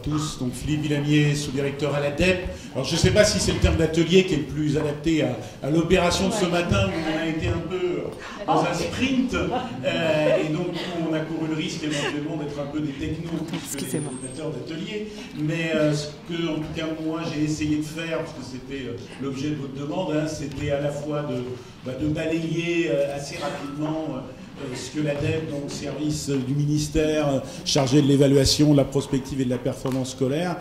tous. Donc Philippe Villamier, sous-directeur à l'ADEP. Alors je ne sais pas si c'est le terme d'atelier qui est le plus adapté à l'opération de ce matin, où on a été un peu dans un sprint, et donc on a couru le risque éventuellement d'être un peu des technos plus que des animateurs d'atelier. Mais ce que, en tout cas, moi j'ai essayé de faire, parce que c'était l'objet de votre demande, hein, c'était à la fois de balayer assez rapidement ce que l'ADEP, donc service du ministère chargé de l'évaluation, de la prospective et de la performance scolaire,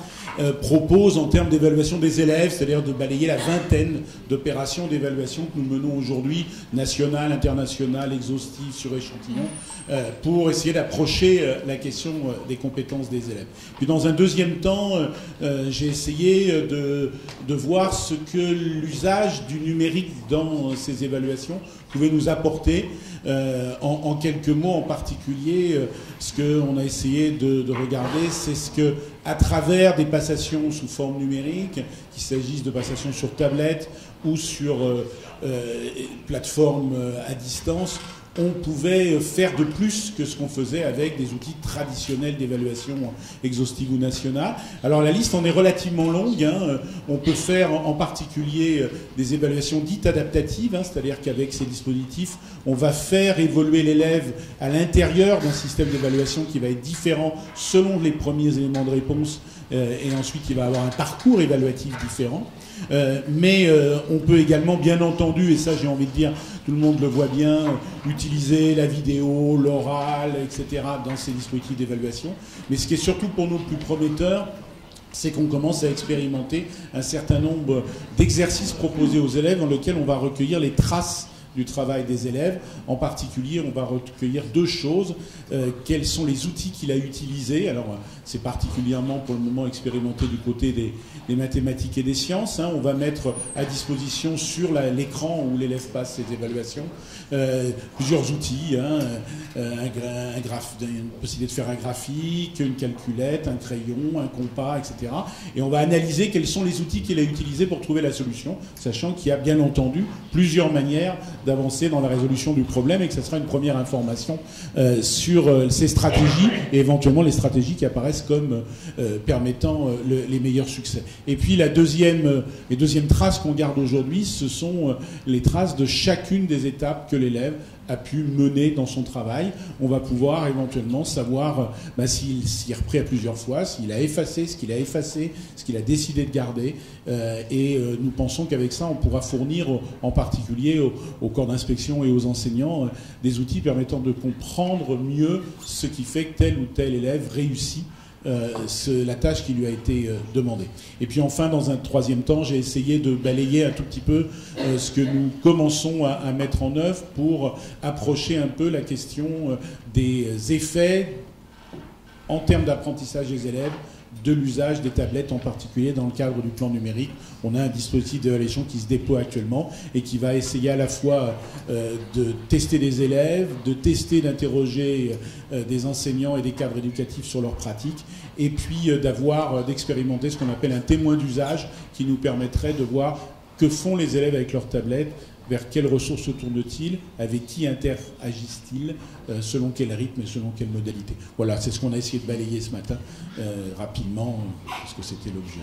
propose en termes d'évaluation des élèves, c'est-à-dire de balayer la vingtaine d'opérations d'évaluation que nous menons aujourd'hui, nationales, internationales, exhaustives, sur échantillon, pour essayer d'approcher la question des compétences des élèves. Puis dans un deuxième temps, j'ai essayé de voir ce que l'usage du numérique dans ces évaluations pouvait nous apporter. En quelques mots en particulier, ce qu'on a essayé de regarder, c'est ce que, à travers des passations sous forme numérique, qu'il s'agisse de passations sur tablette ou sur plateforme à distance, on pouvait faire de plus que ce qu'on faisait avec des outils traditionnels d'évaluation exhaustive ou nationale. Alors la liste en est relativement longue, hein. On peut faire en particulier des évaluations dites adaptatives, hein, c'est-à-dire qu'avec ces dispositifs, on va faire évoluer l'élève à l'intérieur d'un système d'évaluation qui va être différent selon les premiers éléments de réponse, et ensuite il va avoir un parcours évaluatif différent. Mais on peut également, bien entendu, et ça j'ai envie de dire, tout le monde le voit bien, utiliser la vidéo, l'oral, etc. dans ces dispositifs d'évaluation. Mais ce qui est surtout pour nous le plus prometteur, c'est qu'on commence à expérimenter un certain nombre d'exercices proposés aux élèves dans lesquels on va recueillir les traces du travail des élèves. En particulier, on va recueillir deux choses. Quels sont les outils qu'il a utilisés? Alors, c'est particulièrement pour le moment expérimenté du côté des mathématiques et des sciences. Hein. On va mettre à disposition sur l'écran où l'élève passe ses évaluations plusieurs outils. Hein. Une possibilité de faire un graphique, une calculette, un crayon, un compas, etc. Et on va analyser quels sont les outils qu'il a utilisés pour trouver la solution, sachant qu'il y a bien entendu plusieurs manières d'avancer dans la résolution du problème et que ce sera une première information sur ces stratégies et éventuellement les stratégies qui apparaissent comme permettant les meilleurs succès. Et puis la deuxième trace qu'on garde aujourd'hui, ce sont les traces de chacune des étapes que l'élève a pu mener dans son travail. On va pouvoir éventuellement savoir s'il s'y est repris à plusieurs fois, s'il a effacé, ce qu'il a effacé, ce qu'il a décidé de garder. Et nous pensons qu'avec ça, on pourra fournir en particulier au corps d'inspection et aux enseignants des outils permettant de comprendre mieux ce qui fait que tel ou tel élève réussit la tâche qui lui a été demandée. Et puis enfin, dans un troisième temps, j'ai essayé de balayer un tout petit peu ce que nous commençons à mettre en œuvre pour approcher un peu la question des effets en termes d'apprentissage des élèves, de l'usage des tablettes en particulier dans le cadre du plan numérique. On a un dispositif d'évaluation qui se déploie actuellement et qui va essayer à la fois de tester des élèves, de tester, d'interroger des enseignants et des cadres éducatifs sur leurs pratiques, et puis d'expérimenter ce qu'on appelle un témoin d'usage qui nous permettrait de voir que font les élèves avec leurs tablettes, vers quelles ressources se tournent-ils, avec qui interagissent-ils, selon quel rythme et selon quelle modalité. Voilà, c'est ce qu'on a essayé de balayer ce matin, rapidement, parce que c'était l'objet.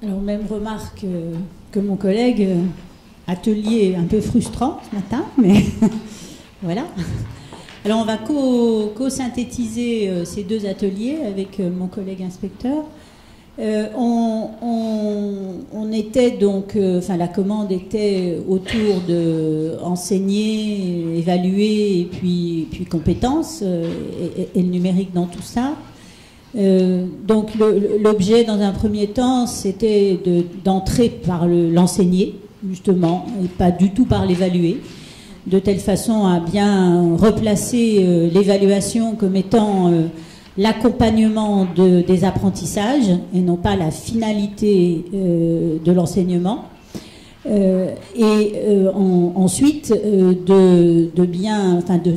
Alors, même remarque que mon collègue, atelier un peu frustrant ce matin, mais voilà. Alors, on va co-synthétiser ces deux ateliers avec mon collègue inspecteur. On était donc, la commande était autour de enseigner, évaluer et puis compétences et le numérique dans tout ça. Donc l'objet dans un premier temps, c'était d'entrer par l'enseigner justement et pas du tout par l'évaluer, de telle façon à bien replacer l'évaluation comme étant l'accompagnement des apprentissages et non pas la finalité de l'enseignement. Ensuite, de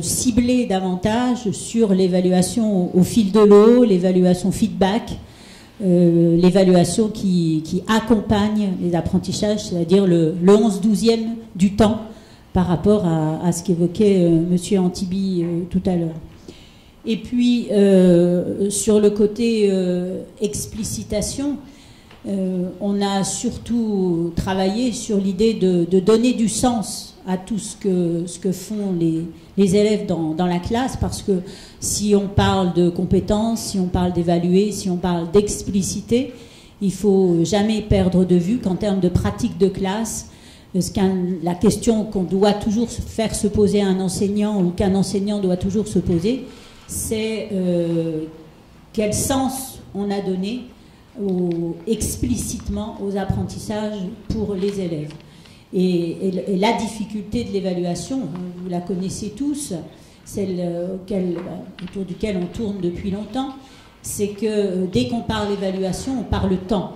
cibler davantage sur l'évaluation au fil de l'eau, l'évaluation feedback, l'évaluation qui accompagne les apprentissages, c'est-à-dire le 11/12e du temps par rapport à ce qu'évoquait M. Antibi tout à l'heure. Et puis, sur le côté explicitation, on a surtout travaillé sur l'idée de donner du sens à tout ce que font les élèves dans la classe, parce que si on parle de compétences, si on parle d'évaluer, si on parle d'expliciter, il faut jamais perdre de vue qu'en termes de pratique de classe, la question qu'on doit toujours faire se poser à un enseignant ou qu'un enseignant doit toujours se poser, c'est quel sens on a donné explicitement aux apprentissages pour les élèves. Et la difficulté de l'évaluation, vous la connaissez tous, celle autour duquel on tourne depuis longtemps, c'est que dès qu'on parle évaluation, on parle temps.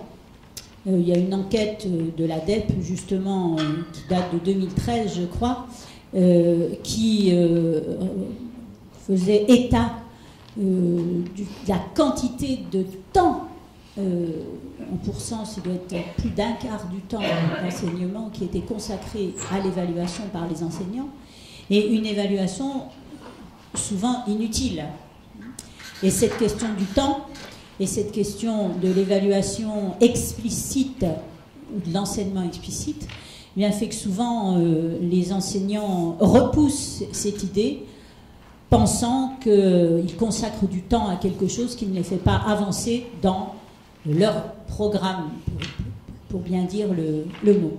Il y a une enquête de l'ADEP, justement, qui date de 2013, je crois, qui faisait état de la quantité de temps, en pourcent, ça doit être plus d'un quart du temps d'enseignement qui était consacré à l'évaluation par les enseignants, et une évaluation souvent inutile. Et cette question du temps et cette question de l'évaluation explicite ou de l'enseignement explicite, eh bien, fait que souvent les enseignants repoussent cette idée, pensant qu'ils consacrent du temps à quelque chose qui ne les fait pas avancer dans leur programme, pour bien dire le mot.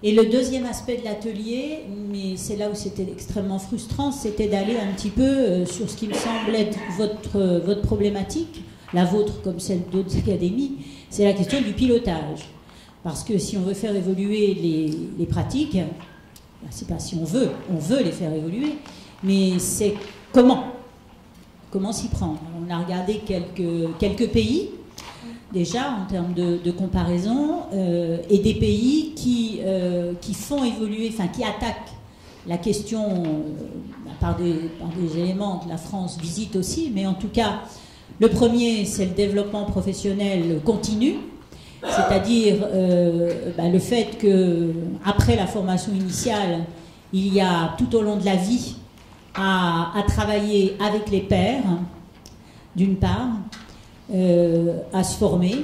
Et le deuxième aspect de l'atelier, mais c'est là où c'était extrêmement frustrant, c'était d'aller un petit peu sur ce qui me semble être votre problématique, la vôtre comme celle d'autres académies, c'est la question du pilotage. Parce que si on veut faire évoluer les pratiques, c'est pas si on veut les faire évoluer, mais c'est comment s'y prendre. On a regardé quelques pays, déjà en termes de comparaison, et des pays qui font évoluer, enfin qui attaquent la question par des éléments que la France visite aussi, mais en tout cas, le premier, c'est le développement professionnel continu, c'est-à-dire le fait qu'après la formation initiale, il y a tout au long de la vie à travailler avec les pairs, d'une part, à se former,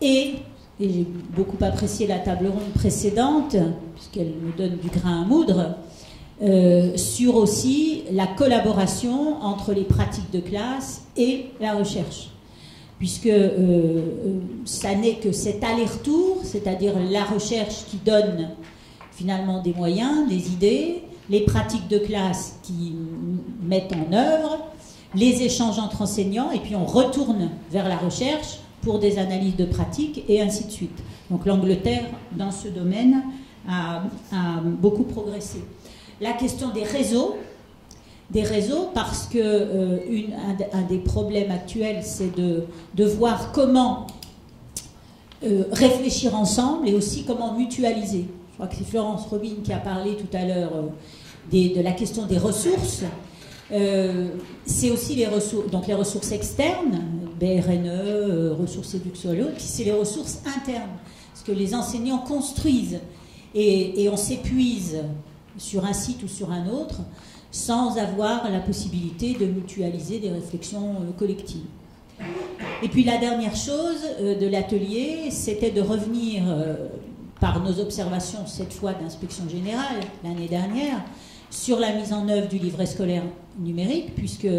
et j'ai beaucoup apprécié la table ronde précédente, puisqu'elle nous donne du grain à moudre, sur aussi la collaboration entre les pratiques de classe et la recherche. Puisque ça n'est que cet aller-retour, c'est-à-dire la recherche qui donne finalement des moyens, des idées, les pratiques de classe qui mettent en œuvre, les échanges entre enseignants, et puis on retourne vers la recherche pour des analyses de pratiques, et ainsi de suite. Donc l'Angleterre, dans ce domaine, a beaucoup progressé. La question des réseaux, parce que un des problèmes actuels, c'est de voir comment réfléchir ensemble et aussi comment mutualiser. Je crois que c'est Florence Robine qui a parlé tout à l'heure de la question des ressources. C'est aussi les ressources, donc les ressources externes, BRNE, ressources éduxologiques, puis c'est les ressources internes, ce que les enseignants construisent, et on s'épuise sur un site ou sur un autre sans avoir la possibilité de mutualiser des réflexions collectives. Et puis la dernière chose de l'atelier, c'était de revenir par nos observations, cette fois d'inspection générale l'année dernière, sur la mise en œuvre du livret scolaire numérique, puisque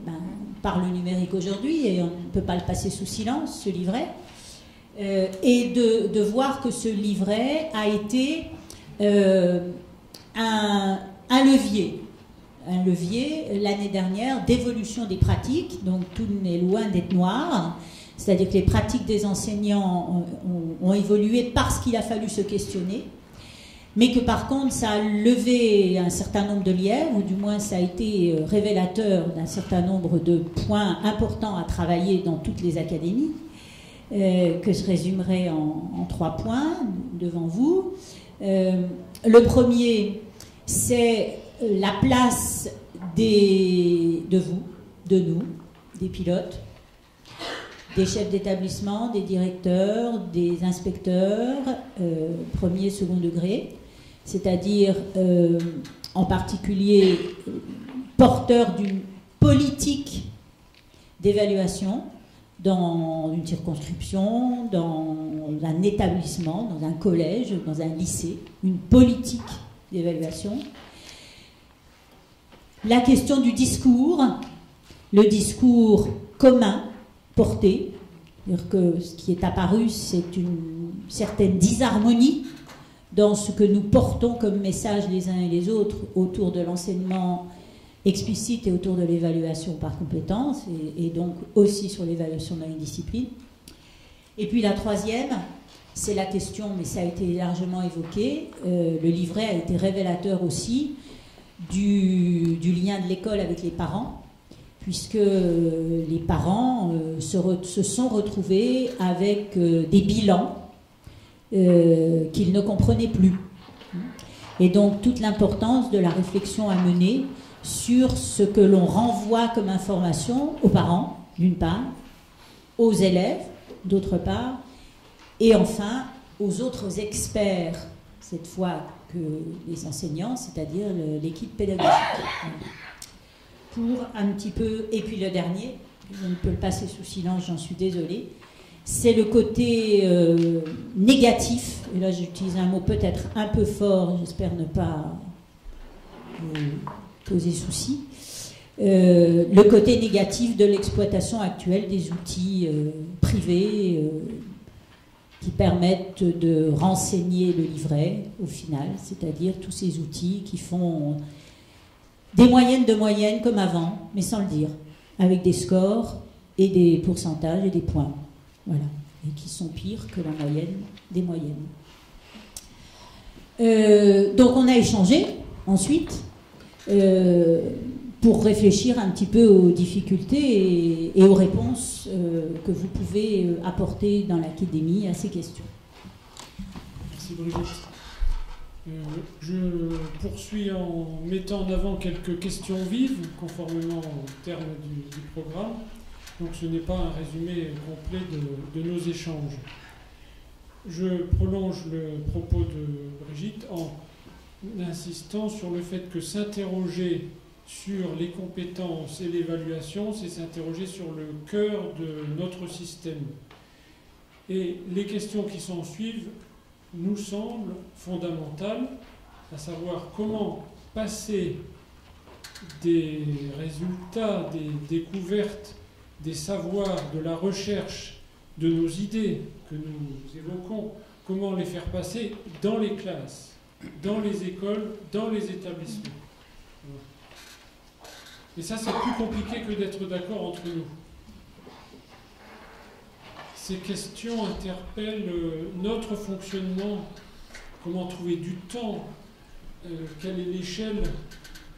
on parle numérique aujourd'hui et on ne peut pas le passer sous silence, ce livret, et de voir que ce livret a été un levier l'année dernière d'évolution des pratiques, donc tout n'est loin d'être noir, c'est-à-dire que les pratiques des enseignants ont évolué parce qu'il a fallu se questionner, mais que par contre ça a levé un certain nombre de lièvres, ou du moins ça a été révélateur d'un certain nombre de points importants à travailler dans toutes les académies, que je résumerai en 3 points devant vous. Le premier, c'est la place de nous, des pilotes, des chefs d'établissement, des directeurs, des inspecteurs, premier, second degré, c'est-à-dire en particulier porteurs d'une politique d'évaluation dans une circonscription, dans un établissement, dans un collège, dans un lycée, une politique d'évaluation. La question du discours, le discours commun porté, c'est-à-dire que ce qui est apparu, c'est une certaine disharmonie dans ce que nous portons comme message les uns et les autres autour de l'enseignement explicite et autour de l'évaluation par compétence, et donc aussi sur l'évaluation dans les disciplines. Et puis la troisième, c'est la question, mais ça a été largement évoqué, le livret a été révélateur aussi du lien de l'école avec les parents, puisque les parents se sont retrouvés avec des bilans qu'ils ne comprenaient plus. Et donc toute l'importance de la réflexion à mener sur ce que l'on renvoie comme information aux parents, d'une part, aux élèves, d'autre part, et enfin aux autres experts, cette fois que les enseignants, c'est-à-dire l'équipe pédagogique. Pour un petit peu, et puis le dernier, je ne peux le passer sous silence, j'en suis désolée, c'est le côté négatif, et là j'utilise un mot peut-être un peu fort, j'espère ne pas vous poser souci, le côté négatif de l'exploitation actuelle des outils privés qui permettent de renseigner le livret au final, c'est-à-dire tous ces outils qui font des moyennes de moyennes comme avant, mais sans le dire, avec des scores et des pourcentages et des points, voilà, et qui sont pires que la moyenne des moyennes. Donc on a échangé ensuite pour réfléchir un petit peu aux difficultés et aux réponses que vous pouvez apporter dans l'académie à ces questions. Merci Brigitte. Je poursuis en mettant en avant quelques questions vives, conformément au terme du programme. Donc ce n'est pas un résumé complet de nos échanges. Je prolonge le propos de Brigitte en insistant sur le fait que s'interroger sur les compétences et l'évaluation, c'est s'interroger sur le cœur de notre système. Et les questions qui s'en suivent nous semblent fondamentales, à savoir comment passer des résultats, des découvertes, des savoirs, de la recherche, de nos idées que nous évoquons, comment les faire passer dans les classes, dans les écoles, dans les établissements. Et ça, c'est plus compliqué que d'être d'accord entre nous. Ces questions interpellent notre fonctionnement, comment trouver du temps, quelle est l'échelle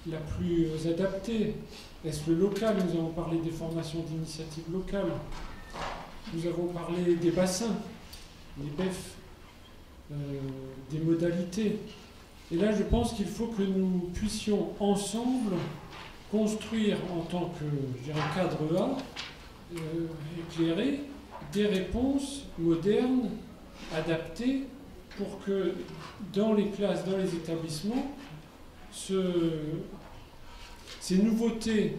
la plus adaptée, est-ce le local? Nous avons parlé des formations d'initiative locale, nous avons parlé des bassins, des BEF, des modalités. Et là, je pense qu'il faut que nous puissions ensemble construire en tant que, je dirais, cadre A, éclairé, des réponses modernes, adaptées, pour que dans les classes, dans les établissements, ces nouveautés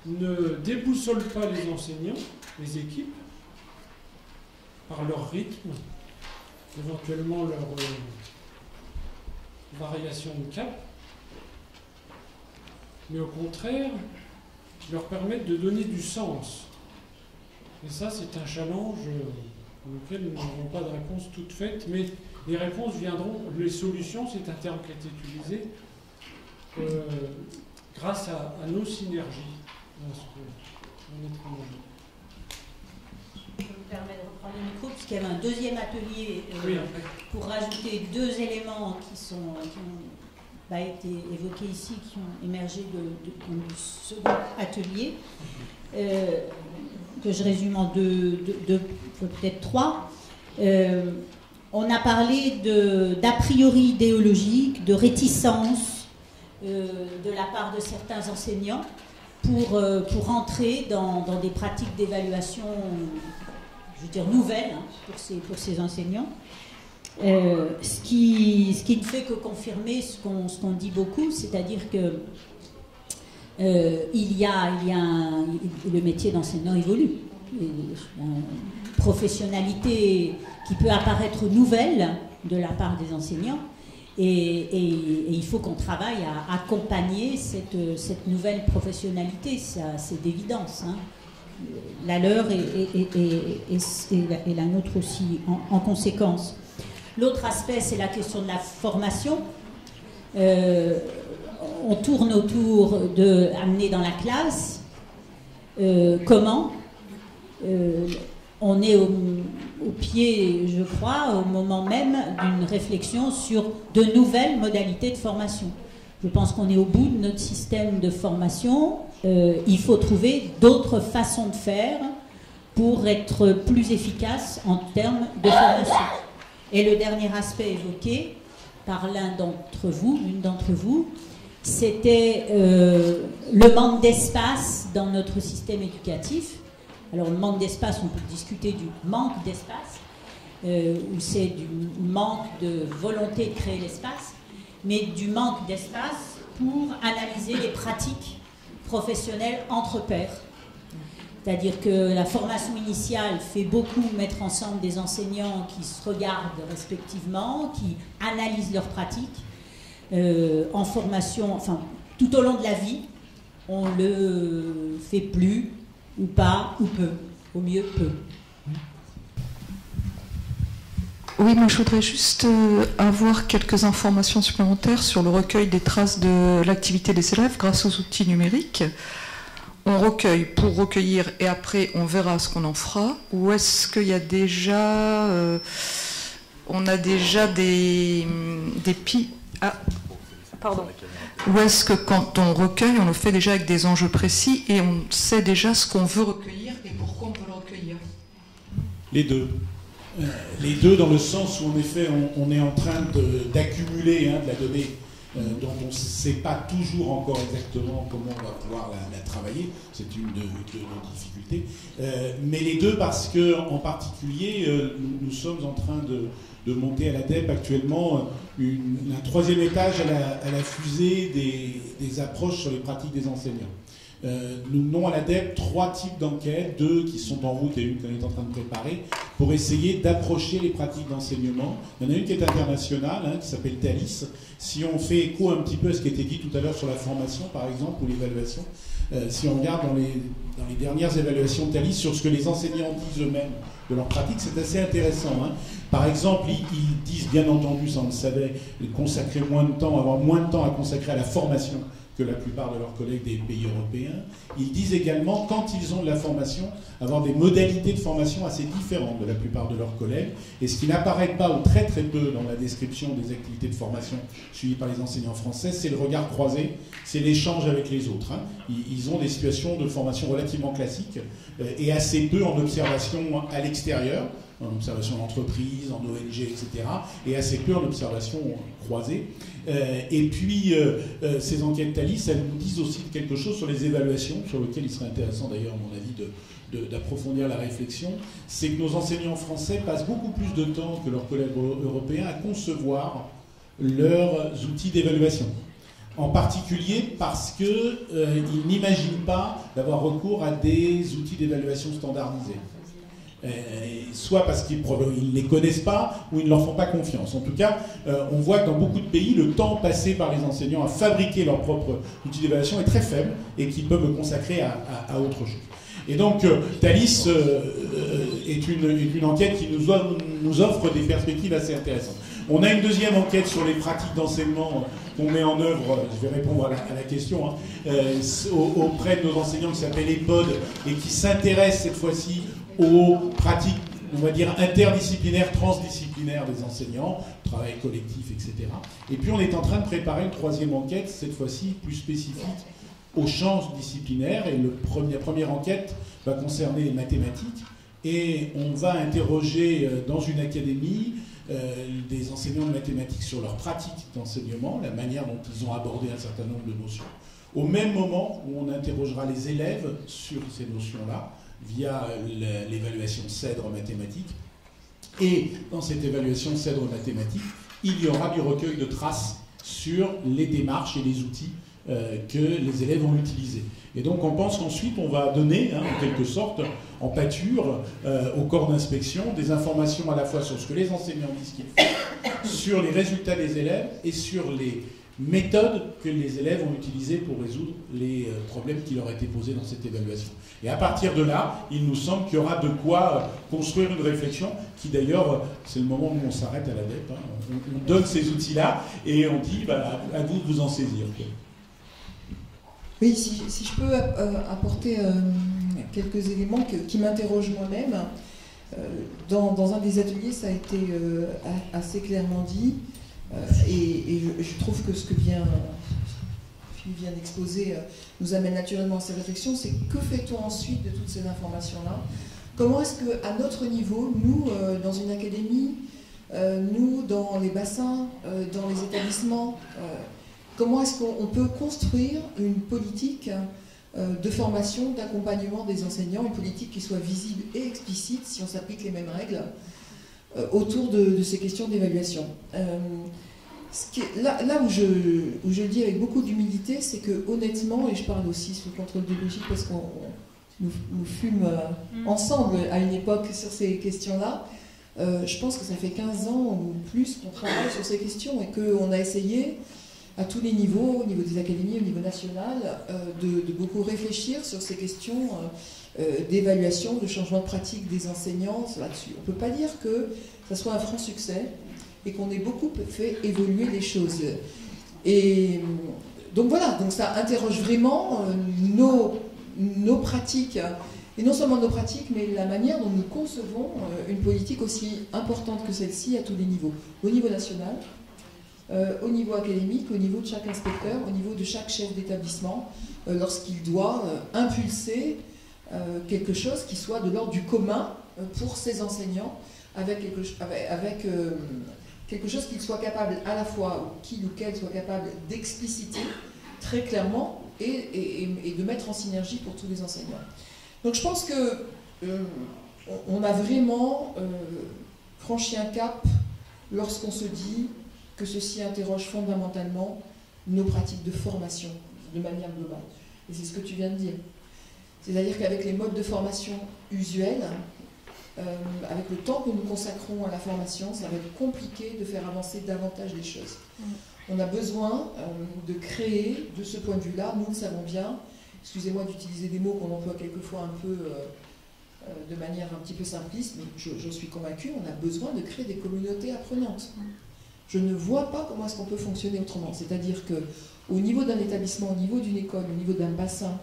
ne déboussolent pas les enseignants, les équipes, par leur rythme, éventuellement leur variation de cap, mais au contraire, leur permettent de donner du sens. Et ça, c'est un challenge auquel nous n'avons pas de réponse toute faite, mais les réponses viendront, les solutions, c'est un terme qui a été utilisé, grâce à nos synergies. Je me permets de reprendre le micro, puisqu'il y avait un deuxième atelier oui, pour rajouter deux éléments qui ont pas été évoqués ici, qui ont émergé du second atelier, que je résume en deux peut-être trois. On a parlé d'a priori idéologique, de réticence de la part de certains enseignants pour entrer dans des pratiques d'évaluation, je veux dire, nouvelles, hein, pour ces enseignants. Ce qui ne fait que confirmer ce qu'on dit beaucoup, c'est-à-dire que le métier d'enseignant évolue. Une professionnalité qui peut apparaître nouvelle de la part des enseignants, et il faut qu'on travaille à accompagner cette nouvelle professionnalité, ça c'est d'évidence, hein. La leur et la nôtre aussi en conséquence. L'autre aspect, c'est la question de la formation. On tourne autour de amener dans la classe. Comment on est au pied, je crois, au moment même d'une réflexion sur de nouvelles modalités de formation. Je pense qu'on est au bout de notre système de formation. Il faut trouver d'autres façons de faire pour être plus efficace en termes de formation. Et le dernier aspect évoqué par l'une d'entre vous, c'était le manque d'espace dans notre système éducatif. Alors le manque d'espace, on peut discuter du manque d'espace, ou c'est du manque de volonté de créer l'espace, mais du manque d'espace pour analyser les pratiques professionnelles entre pairs. C'est-à-dire que la formation initiale fait beaucoup mettre ensemble des enseignants qui se regardent respectivement, qui analysent leurs pratiques. En formation, enfin, tout au long de la vie, on le fait plus, ou pas, ou peu. Au mieux, peu. Oui, moi je voudrais juste avoir quelques informations supplémentaires sur le recueil des traces de l'activité des élèves grâce aux outils numériques. On recueille pour recueillir et après on verra ce qu'on en fera, ou est-ce qu'il y a déjà on a déjà des pardon. Ou est-ce que quand on recueille, on le fait déjà avec des enjeux précis et on sait déjà ce qu'on veut recueillir et pourquoi on veut le recueillir? Les deux. Les deux dans le sens où en effet on est en train d'accumuler de la donnée dont on ne sait pas toujours encore exactement comment on va pouvoir la travailler, c'est une de nos difficultés, mais les deux parce que en particulier nous sommes en train de monter à l'ADEP actuellement un troisième étage à la fusée des approches sur les pratiques des enseignants. Nous menons à l'ADEP 3 types d'enquêtes, 2 qui sont en route et une qu'on est en train de préparer, pour essayer d'approcher les pratiques d'enseignement. Il y en a une qui est internationale, qui s'appelle Thalys. Si on fait écho un petit peu à ce qui a été dit tout à l'heure sur la formation, par exemple, ou l'évaluation, si on regarde dans les dernières évaluations de Thalys sur ce que les enseignants disent eux-mêmes de leur pratique, c'est assez intéressant. Par exemple, ils disent, bien entendu, ça on le savait, consacrer moins de temps, avoir moins de temps à consacrer à la formation que la plupart de leurs collègues des pays européens. Ils disent également, quand ils ont de la formation, avoir des modalités de formation assez différentes de la plupart de leurs collègues. Et ce qui n'apparaît pas ou très très peu dans la description des activités de formation suivies par les enseignants français, c'est le regard croisé, c'est l'échange avec les autres. Ils ont des situations de formation relativement classiques et assez peu en observation à l'extérieur, en observation d'entreprise, en ONG, etc., et assez peu en observation croisée. Et puis, ces enquêtes Thalys, elles nous disent aussi quelque chose sur les évaluations, sur lequel il serait intéressant d'ailleurs, à mon avis, d'approfondir la réflexion. C'est que nos enseignants français passent beaucoup plus de temps que leurs collègues européens à concevoir leurs outils d'évaluation. En particulier parce qu'ils n'imaginent pas d'avoir recours à des outils d'évaluation standardisés. Soit parce qu'ils ne les connaissent pas ou ils ne leur font pas confiance. En tout cas, on voit que dans beaucoup de pays, le temps passé par les enseignants à fabriquer leurs propres outils d'évaluation est très faible et qu'ils peuvent le consacrer à autre chose. Et donc, Thalys est une enquête qui nous offre des perspectives assez intéressantes. On a une deuxième enquête sur les pratiques d'enseignement qu'on met en œuvre, je vais répondre à la question, auprès de nos enseignants qui s'appelle EPOD et qui s'intéresse cette fois-ci aux pratiques, on va dire, interdisciplinaires, transdisciplinaires des enseignants, travail collectif, etc. Et puis on est en train de préparer une troisième enquête, cette fois-ci plus spécifique aux champs disciplinaires. Et la première enquête va concerner les mathématiques. Et on va interroger dans une académie des enseignants de mathématiques sur leur pratique d'enseignement, la manière dont ils ont abordé un certain nombre de notions. Au même moment où on interrogera les élèves sur ces notions-là, via l'évaluation CEDRE mathématique. Et dans cette évaluation CEDRE mathématique, il y aura du recueil de traces sur les démarches et les outils que les élèves ont utilisées. Et donc on pense qu'ensuite on va donner, en quelque sorte, en pâture, au corps d'inspection, des informations à la fois sur ce que les enseignants disent qu'ils font, sur les résultats des élèves et sur les méthodes que les élèves ont utilisées pour résoudre les problèmes qui leur étaient posés dans cette évaluation. Et à partir de là, il nous semble qu'il y aura de quoi construire une réflexion qui d'ailleurs, c'est le moment où on s'arrête à la DEP, on donne ces outils-là et on dit à vous de vous en saisir. Oui, si je peux apporter quelques éléments qui m'interrogent moi-même. Dans un des ateliers, ça a été assez clairement dit, et je trouve que ce que Philippe vient d'exposer nous amène naturellement à ces réflexions, c'est que fait-on ensuite de toutes ces informations-là? Comment est-ce qu'à notre niveau, nous, dans une académie, nous, dans les bassins, dans les établissements, comment est-ce qu'on peut construire une politique de formation, d'accompagnement des enseignants, une politique qui soit visible et explicite, si on s'applique les mêmes règles, autour de ces questions d'évaluation. Là où je le dis avec beaucoup d'humilité, c'est que honnêtement, et je parle aussi sous le contrôle de Brigitte parce qu'on nous fume ensemble à une époque sur ces questions-là, je pense que ça fait 15 ans ou plus qu'on travaille sur ces questions et qu'on a essayé à tous les niveaux, au niveau des académies, au niveau national, de beaucoup réfléchir sur ces questions d'évaluation, de changement de pratique des enseignants là-dessus. On ne peut pas dire que ça soit un franc succès et qu'on ait beaucoup fait évoluer les choses. Et donc voilà, donc ça interroge vraiment nos pratiques, et non seulement nos pratiques, mais la manière dont nous concevons une politique aussi importante que celle-ci à tous les niveaux. Au niveau national, au niveau académique, au niveau de chaque inspecteur, au niveau de chaque chef d'établissement, lorsqu'il doit impulser quelque chose qui soit de l'ordre du commun pour ses enseignants, avec quelque chose qu'il soit capable à la fois, ou qu'il ou qu'elle soit capable d'expliciter très clairement et de mettre en synergie pour tous les enseignants. Donc je pense qu'on a vraiment franchi un cap lorsqu'on se dit que ceci interroge fondamentalement nos pratiques de formation de manière globale. Et c'est ce que tu viens de dire. C'est-à-dire qu'avec les modes de formation usuels, avec le temps que nous consacrons à la formation, ça va être compliqué de faire avancer davantage les choses. On a besoin de créer, de ce point de vue-là, nous le savons bien, excusez-moi d'utiliser des mots qu'on emploie quelquefois un peu de manière un petit peu simpliste, mais je suis convaincue, on a besoin de créer des communautés apprenantes. Je ne vois pas comment est-ce qu'on peut fonctionner autrement. C'est-à-dire qu'au niveau d'un établissement, au niveau d'une école, au niveau d'un bassin,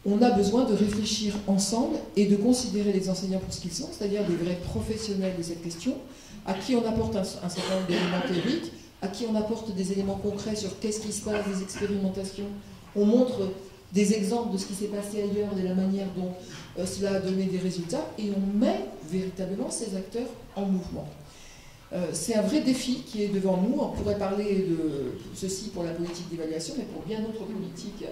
on a besoin de réfléchir ensemble et de considérer les enseignants pour ce qu'ils sont, c'est-à-dire des vrais professionnels de cette question, à qui on apporte un certain nombre d'éléments théoriques, à qui on apporte des éléments concrets sur qu'est-ce qui se passe, des expérimentations. On montre des exemples de ce qui s'est passé ailleurs, de la manière dont cela a donné des résultats, et on met véritablement ces acteurs en mouvement. C'est un vrai défi qui est devant nous. On pourrait parler de ceci pour la politique d'évaluation, mais pour bien d'autres politiques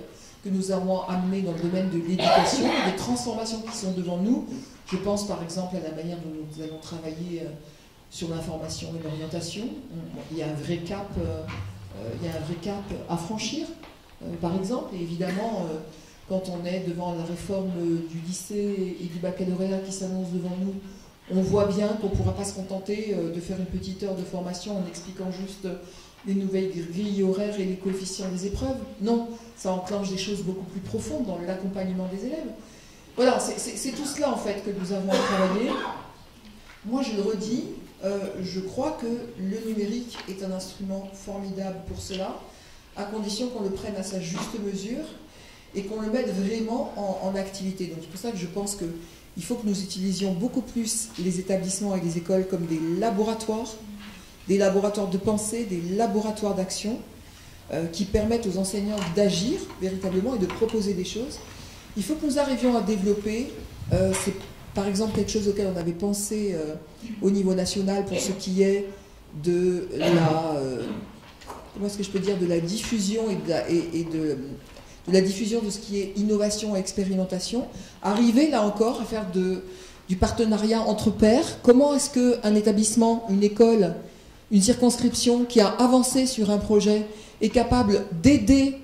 que nous avons amenées dans le domaine de l'éducation, des transformations qui sont devant nous. Je pense par exemple à la manière dont nous allons travailler sur l'information et l'orientation. Il y a un vrai cap, à franchir, par exemple. Et évidemment, quand on est devant la réforme du lycée et du baccalauréat qui s'annonce devant nous, on voit bien qu'on ne pourra pas se contenter de faire une petite heure de formation en expliquant juste les nouvelles grilles horaires et les coefficients des épreuves. Non, ça enclenche des choses beaucoup plus profondes dans l'accompagnement des élèves. Voilà, c'est tout cela en fait que nous avons à travailler. Moi je le redis, je crois que le numérique est un instrument formidable pour cela, à condition qu'on le prenne à sa juste mesure et qu'on le mette vraiment en activité. Donc c'est pour ça que je pense qu'il faut que nous utilisions beaucoup plus les établissements et les écoles comme des laboratoires de pensée, des laboratoires d'action qui permettent aux enseignants d'agir véritablement et de proposer des choses. Il faut que nous arrivions à développer, c'est par exemple quelque chose auquel on avait pensé au niveau national pour ce qui est de la, comment est-ce que je peux dire, de la diffusion et de la diffusion de ce qui est innovation et expérimentation, arriver là encore à faire du partenariat entre pairs. Comment est-ce qu'un établissement, une école, une circonscription qui a avancé sur un projet est capable d'aider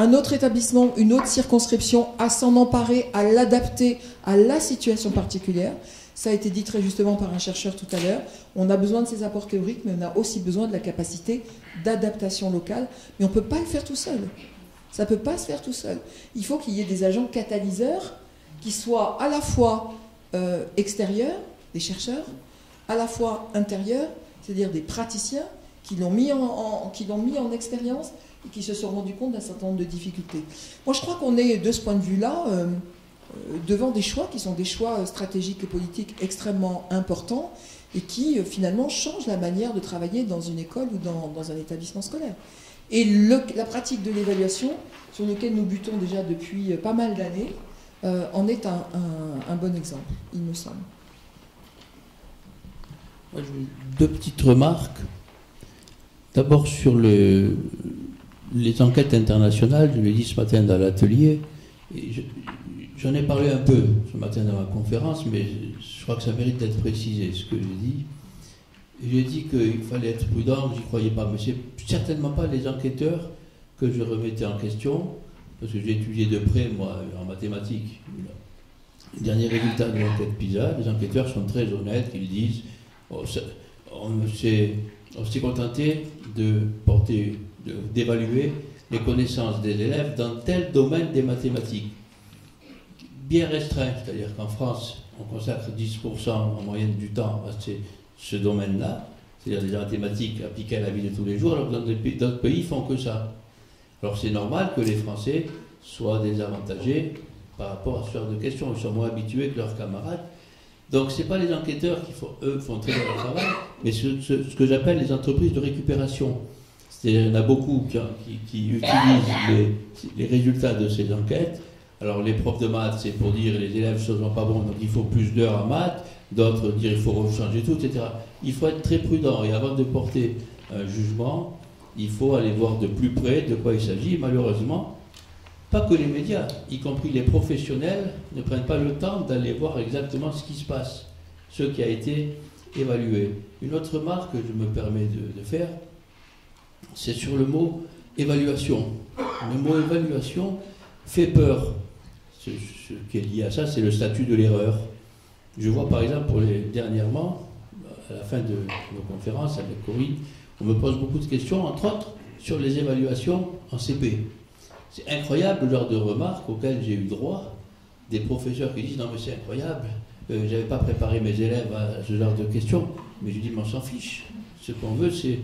un autre établissement, une autre circonscription, à s'en emparer, à l'adapter à la situation particulière. Ça a été dit très justement par un chercheur tout à l'heure. On a besoin de ces apports théoriques, mais on a aussi besoin de la capacité d'adaptation locale. Mais on ne peut pas le faire tout seul. Ça ne peut pas se faire tout seul. Il faut qu'il y ait des agents catalyseurs qui soient à la fois extérieurs, des chercheurs, à la fois intérieurs, c'est-à-dire des praticiens qui l'ont mis en expérience et qui se sont rendus compte d'un certain nombre de difficultés. Moi, je crois qu'on est, de ce point de vue-là, devant des choix qui sont des choix stratégiques et politiques extrêmement importants et qui, finalement, changent la manière de travailler dans une école ou dans un établissement scolaire. Et la pratique de l'évaluation, sur laquelle nous butons déjà depuis pas mal d'années, en est un bon exemple, il me semble. Moi, deux petites remarques. D'abord sur les enquêtes internationales, je l'ai dit ce matin dans l'atelier, j'en ai parlé un peu ce matin dans ma conférence, mais je crois que ça mérite d'être précisé ce que j'ai dit. J'ai dit qu'il fallait être prudent, que j'y croyais pas, mais c'est certainement pas les enquêteurs que je remettais en question, parce que j'ai étudié de près, moi, en mathématiques. Les derniers résultats de l'enquête PISA, les enquêteurs sont très honnêtes, ils disent on s'est contenté d'évaluer les connaissances des élèves dans tel domaine des mathématiques. Bien restreint, c'est-à-dire qu'en France, on consacre 10% en moyenne du temps à ce domaine-là, c'est-à-dire des mathématiques appliquées à la vie de tous les jours, alors que d'autres pays ne font que ça. Alors c'est normal que les Français soient désavantagés par rapport à ce genre de questions, ils sont moins habitués que leurs camarades. Donc ce n'est pas les enquêteurs qui font très bien leur travail, mais ce que j'appelle les entreprises de récupération. C'est-à-dire qu'il y en a beaucoup qui utilisent les résultats de ces enquêtes. Alors les profs de maths, c'est pour dire les élèves ne sont pas bons, donc il faut plus d'heures en maths, d'autres dire il faut rechanger tout, etc. Il faut être très prudent et avant de porter un jugement, il faut aller voir de plus près de quoi il s'agit. Malheureusement, pas que les médias, y compris les professionnels, ne prennent pas le temps d'aller voir exactement ce qui se passe, ce qui a été évalué. Une autre remarque que je me permets de faire, c'est sur le mot évaluation. Le mot évaluation fait peur. Ce qui est lié à ça, c'est le statut de l'erreur. Je vois par exemple, dernièrement, à la fin de nos conférences avec Corinne, on me pose beaucoup de questions, entre autres sur les évaluations en CP. C'est incroyable le genre de remarques auxquelles j'ai eu droit, des professeurs qui disent non mais c'est incroyable, j'avais pas préparé mes élèves à ce genre de questions, mais je dis mais on s'en fiche. Ce qu'on veut c'est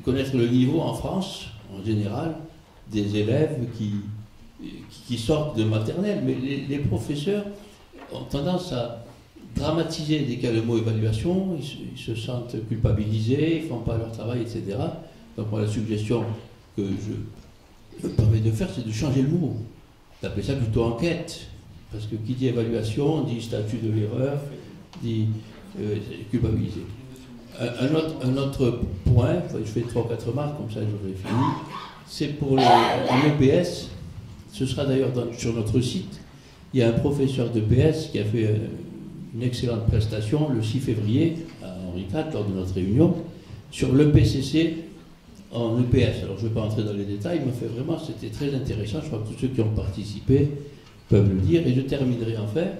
connaître le niveau en France, en général, des élèves qui sortent de maternelle, mais les professeurs ont tendance à dramatiser dès qu'il y a le mot évaluation, ils se sentent culpabilisés, ils ne font pas leur travail, etc. Donc moi la suggestion que je me permets de faire, c'est de changer le mot, d'appeler ça plutôt enquête, parce que qui dit évaluation, dit statut de l'erreur, dit culpabiliser. Un autre point, je fais 3 ou 4 remarques, comme ça j'aurai fini, c'est pour l'EPS, ce sera d'ailleurs sur notre site, il y a un professeur d'EPS qui a fait une excellente prestation le 6 février à Henri IV lors de notre réunion sur l'EPCC en EPS. Alors je ne vais pas entrer dans les détails, mais c'était très intéressant, je crois que tous ceux qui ont participé peuvent le dire, et je terminerai en fait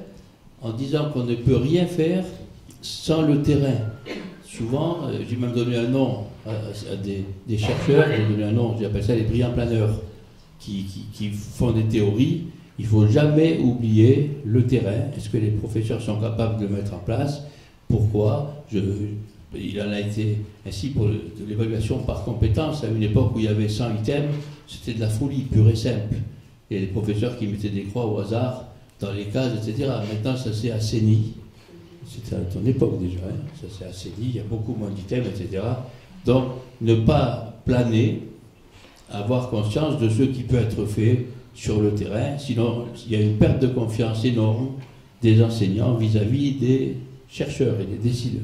en disant qu'on ne peut rien faire sans le terrain. Souvent, j'ai même donné un nom à des chercheurs, j'ai donné un nom, j'appelle ça les brillants planeurs, qui font des théories. Il ne faut jamais oublier le terrain. Est-ce que les professeurs sont capables de le mettre en place? Pourquoi? Il en a été ainsi pour de l'évaluation par compétence. À une époque où il y avait 100 items, c'était de la folie pure et simple. Il y a des professeurs qui mettaient des croix au hasard dans les cases, etc. Maintenant, ça s'est assaini. C'était à ton époque déjà, hein. Ça s'est assaini, il y a beaucoup moins d'items, etc. Donc, ne pas planer, avoir conscience de ce qui peut être fait sur le terrain, sinon il y a une perte de confiance énorme des enseignants vis-à-vis des chercheurs et des décideurs.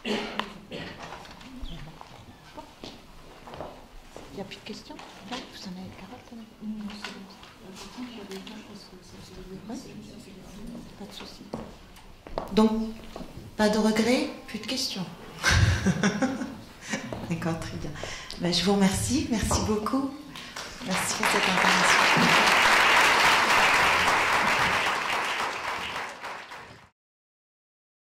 Il n'y a plus de questions? Là, vous en avez 40? Non, c'est bon. Pas de souci. Donc, pas de regrets, plus de questions. D'accord, très bien. Ben, je vous remercie. Merci beaucoup. Merci pour cette intervention.